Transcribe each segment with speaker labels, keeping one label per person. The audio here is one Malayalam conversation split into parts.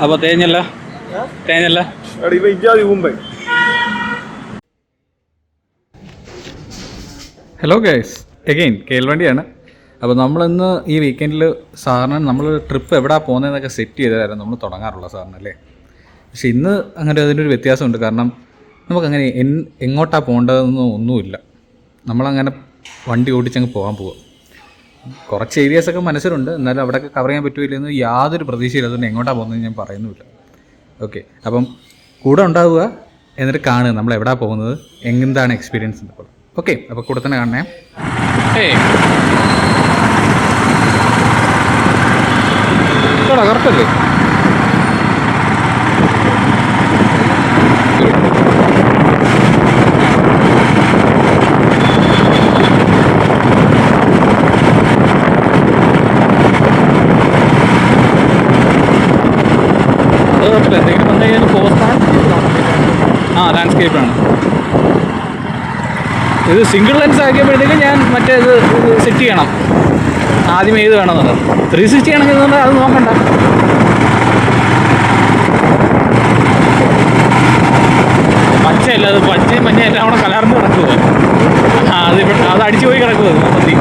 Speaker 1: അപ്പോൾ തേഞ്ഞല്ല ഹലോ ഗൈസ്, എഗെയിൻ കേൾവണ്ടിയാണ്. അപ്പോൾ നമ്മളിന്ന് ഈ വീക്കെൻഡിൽ സാറിന് നമ്മൾ ട്രിപ്പ് എവിടെയാണ് പോകുന്നതെന്നൊക്കെ സെറ്റ് ചെയ്തായിരുന്നു നമ്മൾ തുടങ്ങാറുള്ള സാറിനല്ലേ. പക്ഷെ ഇന്ന് അങ്ങനെ അതിനൊരു വ്യത്യാസമുണ്ട്. കാരണം നമുക്കങ്ങനെ എങ്ങോട്ടാണ് പോകേണ്ടതെന്നൊന്നും ഒന്നുമില്ല. നമ്മളങ്ങനെ വണ്ടി ഓടിച്ചങ്ങ് പോകാൻ. കുറച്ച് ഏരിയാസൊക്കെ മനസ്സിലുണ്ട്, എന്നാലും അവിടെയൊക്കെ കവർ ചെയ്യാൻ പറ്റുമില്ലെന്ന് യാതൊരു പ്രതീക്ഷയില്ല. അതുകൊണ്ട് എങ്ങോട്ടാണ് പോകുന്നത് ഞാൻ പറയുന്നുമില്ല. ഓക്കെ, അപ്പം കൂടെ ഉണ്ടാവുക, എന്നിട്ട് കാണുക നമ്മൾ എവിടെയാണ് പോകുന്നത്, എന്താണ് എക്സ്പീരിയൻസ് എന്നപ്പോൾ. ഓക്കെ, അപ്പോൾ കൂടെ തന്നെ കാണണേ. കറക്റ്റല്ലേ? എന്തെങ്കിലും വന്നു കഴിഞ്ഞാൽ പോസ്റ്റാണ്. ലാൻഡ്സ്കേപ്പാണ് ഇത്. സിംഗിൾ ലെൻസ് ആക്കിയപ്പോഴത്തേക്കും ഞാൻ മറ്റേത് സെറ്റ് ചെയ്യണം. ആദ്യം ഏത് വേണമെന്നുള്ളത് 360 ആണെങ്കിൽ അത് നോക്കണ്ട. പച്ചയല്ല, അത് പച്ചയും മഞ്ഞയും എല്ലാം അവിടെ കലർന്ന് കിടക്കുക. അത് അടിച്ചു പോയി കിടക്കുക മതി.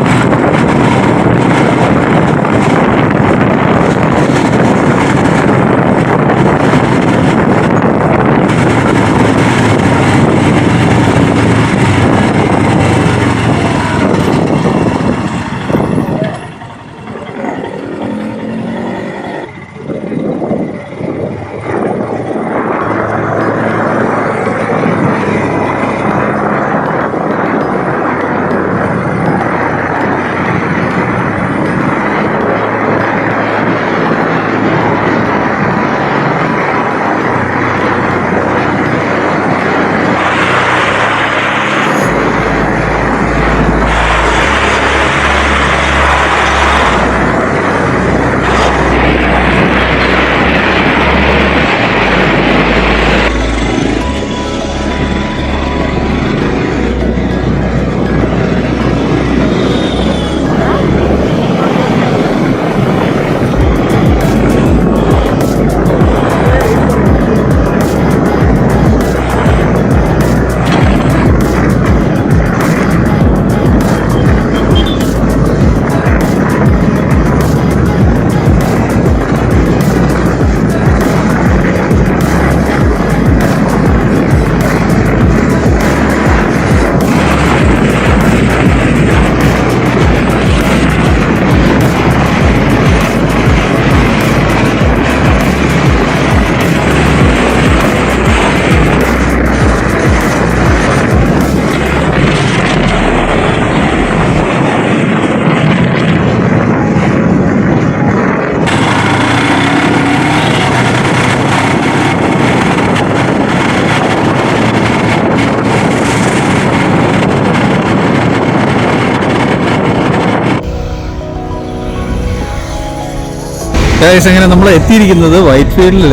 Speaker 1: അങ്ങനെ നമ്മൾ എത്തിയിരിക്കുന്നത് വൈറ്റ് ഫീൽഡിൽ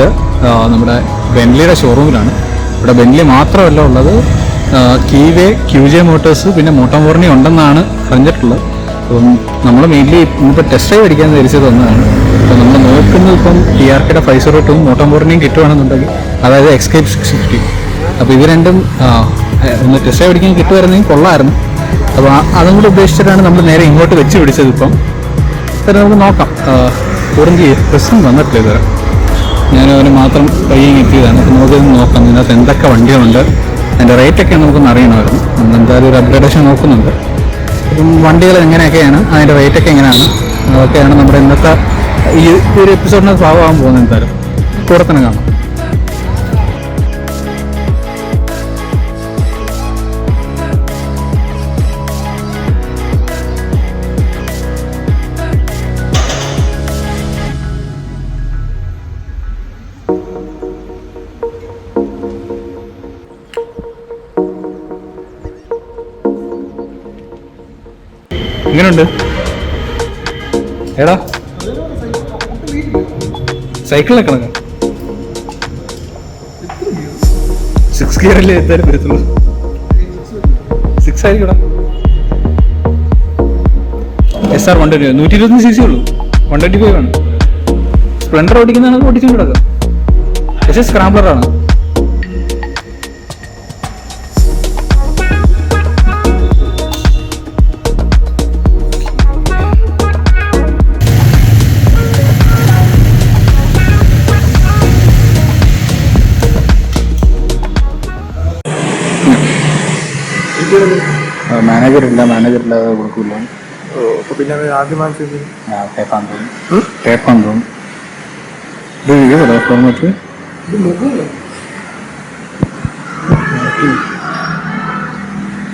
Speaker 1: നമ്മുടെ ബെൻലിയുടെ ഷോറൂമിലാണ്. ഇവിടെ ബെൻലി മാത്രമല്ല ഉള്ളത്, കീവേ, QJ മോട്ടോഴ്സ്, പിന്നെ മോട്ടോമോർണി ഉണ്ടെന്നാണ് അറിഞ്ഞിട്ടുള്ളത്. അപ്പം നമ്മൾ മെയിൻലി ഇന്നിപ്പോൾ ടെസ്റ്റ് ഡ്രൈവ് അടിക്കാൻ ധരിച്ചത് ഒന്നാണ്. അപ്പോൾ നമ്മൾ നോക്കുന്നത് ഇപ്പം TRKയുടെ 502 മോട്ടോമോർണിയും കിട്ടുവാണെന്നുണ്ടെങ്കിൽ, അതായത് എക്സ്കേപ്പ് 650. അപ്പോൾ ഇത് രണ്ടും ഒന്ന് ടെസ്റ്റ് ഡ്രൈവ് അടിക്കാൻ കിട്ടുമായിരുന്നെങ്കിൽ കൊള്ളായിരുന്നു. അപ്പോൾ അതും കൂടെ ഉദ്ദേശിച്ചിട്ടാണ് നമ്മൾ നേരെ ഇങ്ങോട്ട് വെച്ച് പിടിച്ചത്. ഇപ്പം നമുക്ക് നോക്കാം. കുറഞ്ഞ് പ്രശ്നം വന്നിട്ടില്ല ഇതുവരെ. ഞാനവന് മാത്രം പയ്യെ എത്തിയതാണ്. അപ്പോൾ നമുക്കിത് നോക്കാം ഇതിനകത്ത് എന്തൊക്കെ വണ്ടികളുണ്ട്, അതിൻ്റെ റേറ്റൊക്കെ നമുക്കൊന്ന് അറിയണമായിരുന്നു. നമ്മളെന്തായാലും ഒരു അപ്ഗ്രേഡേഷൻ നോക്കുന്നുണ്ട്. അപ്പം വണ്ടികൾ എങ്ങനെയൊക്കെയാണ്, അതിൻ്റെ റേറ്റൊക്കെ എങ്ങനെയാണ്, അതൊക്കെയാണ് നമ്മുടെ ഇന്നത്തെ ഈ ഒരു എപ്പിസോഡിനകത്ത് ഭാഗമാകാൻ പോകുന്നത്. എന്തായാലും കൂടെ തന്നെ കാണാം. എങ്ങനെയുണ്ട് എടാ? സൈക്കിളിനെ കണക്കാ 6 ഗിയറല്ലേ എന്തായാലും വരത്തുള്ളൂ. 6 ആയിരിക്കും. SR 120 125cc ഉള്ളൂ. 125 ആണ്. സ്പ്ലെൻഡർ ഓടിക്കുന്നതാണ് ഓടിച്ചുകൊണ്ട് കിടക്കുക. പക്ഷേ സ്ക്രാംബ്ലറാണ്. മാനേജറില്ലാതെ കൊടുക്കില്ല.
Speaker 2: പിന്നെ ആദ്യം
Speaker 1: ടേപ്പാന്ന് തോന്നുന്നു. ഫോർമാറ്റ്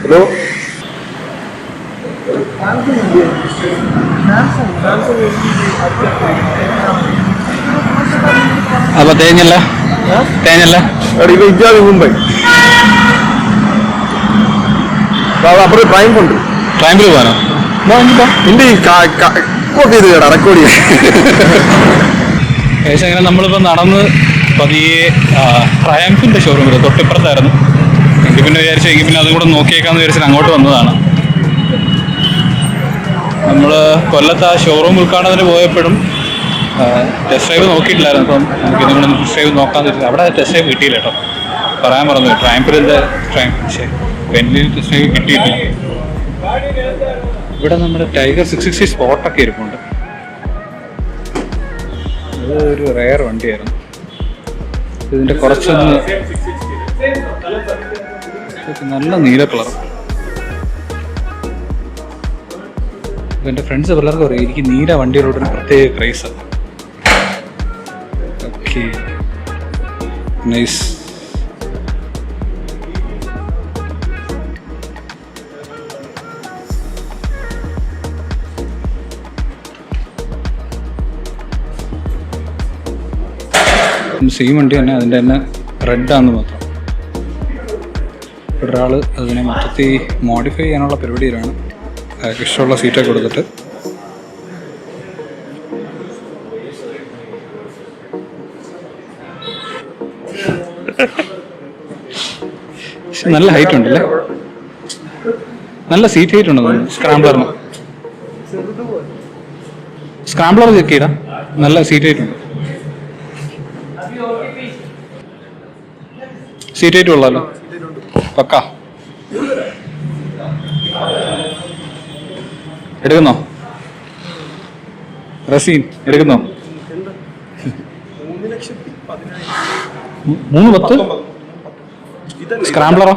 Speaker 2: ഹലോ
Speaker 1: അപ്പൊ തേഞ്ഞല്ല
Speaker 2: ഇജാതി മുംബൈ അപ്പുറം ട്രൈംഫുണ്ട്.
Speaker 1: ട്രൈംബിൽ പോകാനോ?
Speaker 2: നിന്റെ ഈ ഇത് കേടാ റെക്കോർഡ്
Speaker 1: ഏകദേശം അങ്ങനെ നമ്മളിപ്പോൾ നടന്ന് പതിയെ ട്രയംഫിൻ്റെ ഷോറൂമിൽ തൊട്ടിപ്പുറത്തായിരുന്നു. എനിക്ക് പിന്നെ വിചാരിച്ചു പിന്നെ അതും കൂടെ നോക്കിയേക്കാന്ന് വിചാരിച്ചിട്ട് അങ്ങോട്ട് വന്നതാണ്. നമ്മൾ കൊല്ലത്ത് ആ ഷോറൂം ഉദ്ഘാടനത്തിന് പോയപ്പോഴും ടെസ്റ്റ് ഡ്രൈവ് നോക്കിയിട്ടില്ലായിരുന്നു. അപ്പം നമുക്ക് ഇതും കൂടെ ടെസ്റ്റ് ഡ്രൈവ് നോക്കാമെന്ന് വെച്ചാൽ അവിടെ ടെസ്റ്റ് ഡ്രൈവ് കിട്ടിയില്ല കേട്ടോ. പറയാൻ പറഞ്ഞു ട്രയംഫിൻ്റെ ബെന്റിൽ ടെസ്റ്റ് ഡ്രൈവ് കിട്ടിയിട്ടില്ല. ഇവിടെ നമ്മുടെ ടൈഗർ 660 സ്പോട്ടൊക്കെ ഇരിപ്പുണ്ട്. ഇത് ഒരു റെയർ വണ്ടിയായിരുന്നു. ഇതിൻ്റെ കുറച്ചൊന്ന് നല്ല നീല കളർ. എൻ്റെ ഫ്രണ്ട്സ് പിള്ളേർക്ക് പറയും എനിക്ക് നീല വണ്ടികളോടൊരു പ്രത്യേക ക്രൈസ്. Okay nice. സെയിം വണ്ടി തന്നെ, അതിൻ്റെ തന്നെ റെഡാണെന്ന് മാത്രം. ഒരാൾ അതിനെ മൊത്തത്തിൽ മോഡിഫൈ ചെയ്യാനുള്ള പരിപാടിയിലാണ്. അയാൾക്ക് ഇഷ്ടമുള്ള സീറ്റൊക്കെ കൊടുത്തിട്ട്. പക്ഷെ നല്ല ഹൈറ്റ് ഉണ്ടല്ലേ, നല്ല സീറ്റ് ഹൈറ്റ് ഉണ്ടെന്ന് തോന്നുന്നു. സ്ക്രാംബ്ലർ ചെക്ക് ചെയ്താ നല്ല സീറ്റ് ഹൈറ്റ് ഉണ്ട്. സീറ്റ് ഹൈറ്റ് ഉള്ളല്ലോ പക്കാ. എടുക്കുന്നോ റസീൻ? എടുക്കുന്നോ? 3,10,000 സ്ക്രാംബ്ലറോ?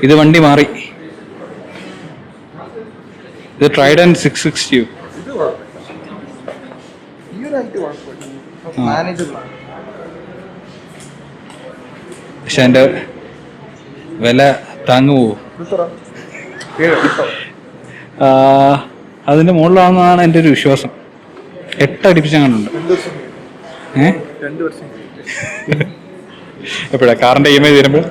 Speaker 1: ഇത് വണ്ടി മാറി. ഇത് ട്രൈഡൻ 660. പക്ഷെ അതിന്റെ വില താങ്ങുവോ? അതിന്റെ മുകളിലാണെന്നാണ് എൻ്റെ ഒരു വിശ്വാസം. 8 അടിപ്പിച്ചങ്ങാനുണ്ട്. എപ്പോഴാ കാറിന്റെ EMI തീരുമ്പോൾ?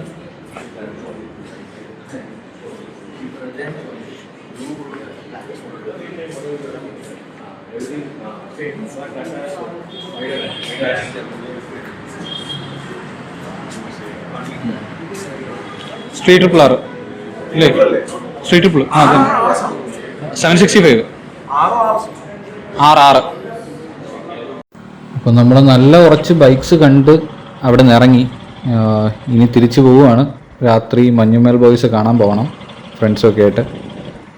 Speaker 1: സ്ട്രീറ്റ് ട്രിപ്പിൾ 6 അല്ലേ? Street triple 765 6. അപ്പോൾ നമ്മൾ നല്ല കുറച്ച് ബൈക്സ് കണ്ട് അവിടെ നിന്ന് ഇറങ്ങി. ഇനി തിരിച്ചു പോവുകയാണ്. രാത്രി മഞ്ഞുമേൽ ബോയ്സ് കാണാൻ പോകണം ഫ്രണ്ട്സൊക്കെ ആയിട്ട്.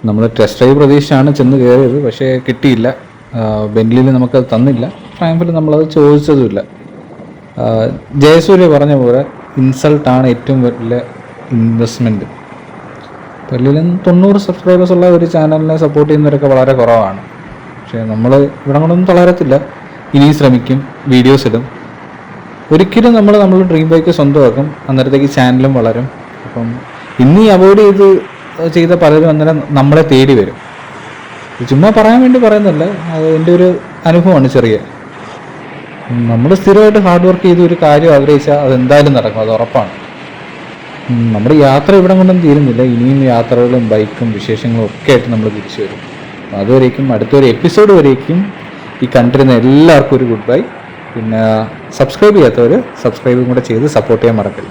Speaker 1: നമ്മൾ ടെസ്റ്റ് ഡ്രൈവ് പ്രതീക്ഷിച്ചാണ് ചെന്ന് കയറിയത്, പക്ഷേ കിട്ടിയില്ല. ബെന്റ്ലിയിൽ നമുക്കത് തന്നില്ല. ട്രയംഫിൽ നമ്മളത് ചോദിച്ചതുമില്ല. ജയസൂര്യ പറഞ്ഞ പോലെ ഇൻസൾട്ടാണ് ഏറ്റവും വലിയ ഇൻവെസ്റ്റ്മെൻറ്റ്. ബെന്റ്ലിയിൽ 90 സബ്സ്ക്രൈബേഴ്സ് ഉള്ള ഒരു ചാനലിനെ സപ്പോർട്ട് ചെയ്യുന്നവരൊക്കെ വളരെ കുറവാണ്. പക്ഷേ നമ്മൾ ഇവിടെ കൊണ്ടൊന്നും തളരത്തില്ല. ഇനിയും ശ്രമിക്കും, വീഡിയോസ് ഇടും. ഒരിക്കലും നമ്മൾ ഡ്രീം ബൈക്ക് സ്വന്തമാക്കും. അന്നേരത്തേക്ക് ചാനലും വളരും. അപ്പം ഇനി അവോയ്ഡ് ചെയ്ത പലരും അന്നേരം നമ്മളെ തേടി വരും. ചുമ്മാ പറയാൻ വേണ്ടി പറയുന്നതല്ല, അത് എൻ്റെ ഒരു അനുഭവമാണ് ചെറിയ. നമ്മൾ സ്ഥിരമായിട്ട് ഹാർഡ് വർക്ക് ചെയ്ത് ഒരു കാര്യം ആഗ്രഹിച്ചാൽ അതെന്തായാലും നടക്കും, അത് ഉറപ്പാണ്. നമ്മുടെ യാത്ര ഇവിടെ കൊണ്ടൊന്നും തീരുന്നില്ല. ഇനിയും യാത്രകളും ബൈക്കും വിശേഷങ്ങളും ഒക്കെ ആയിട്ട് നമ്മൾ തിരിച്ചു വരും. അതുവരേക്കും അടുത്തൊരു എപ്പിസോഡ് വരേക്കും ഈ കണ്ടിരുന്ന എല്ലാവർക്കും ഒരു ഗുഡ് ബൈ. പിന്നെ സബ്സ്ക്രൈബ് ചെയ്യാത്തവർ സബ്സ്ക്രൈബും കൂടെ ചെയ്ത് സപ്പോർട്ട് ചെയ്യാൻ മറക്കല്ല.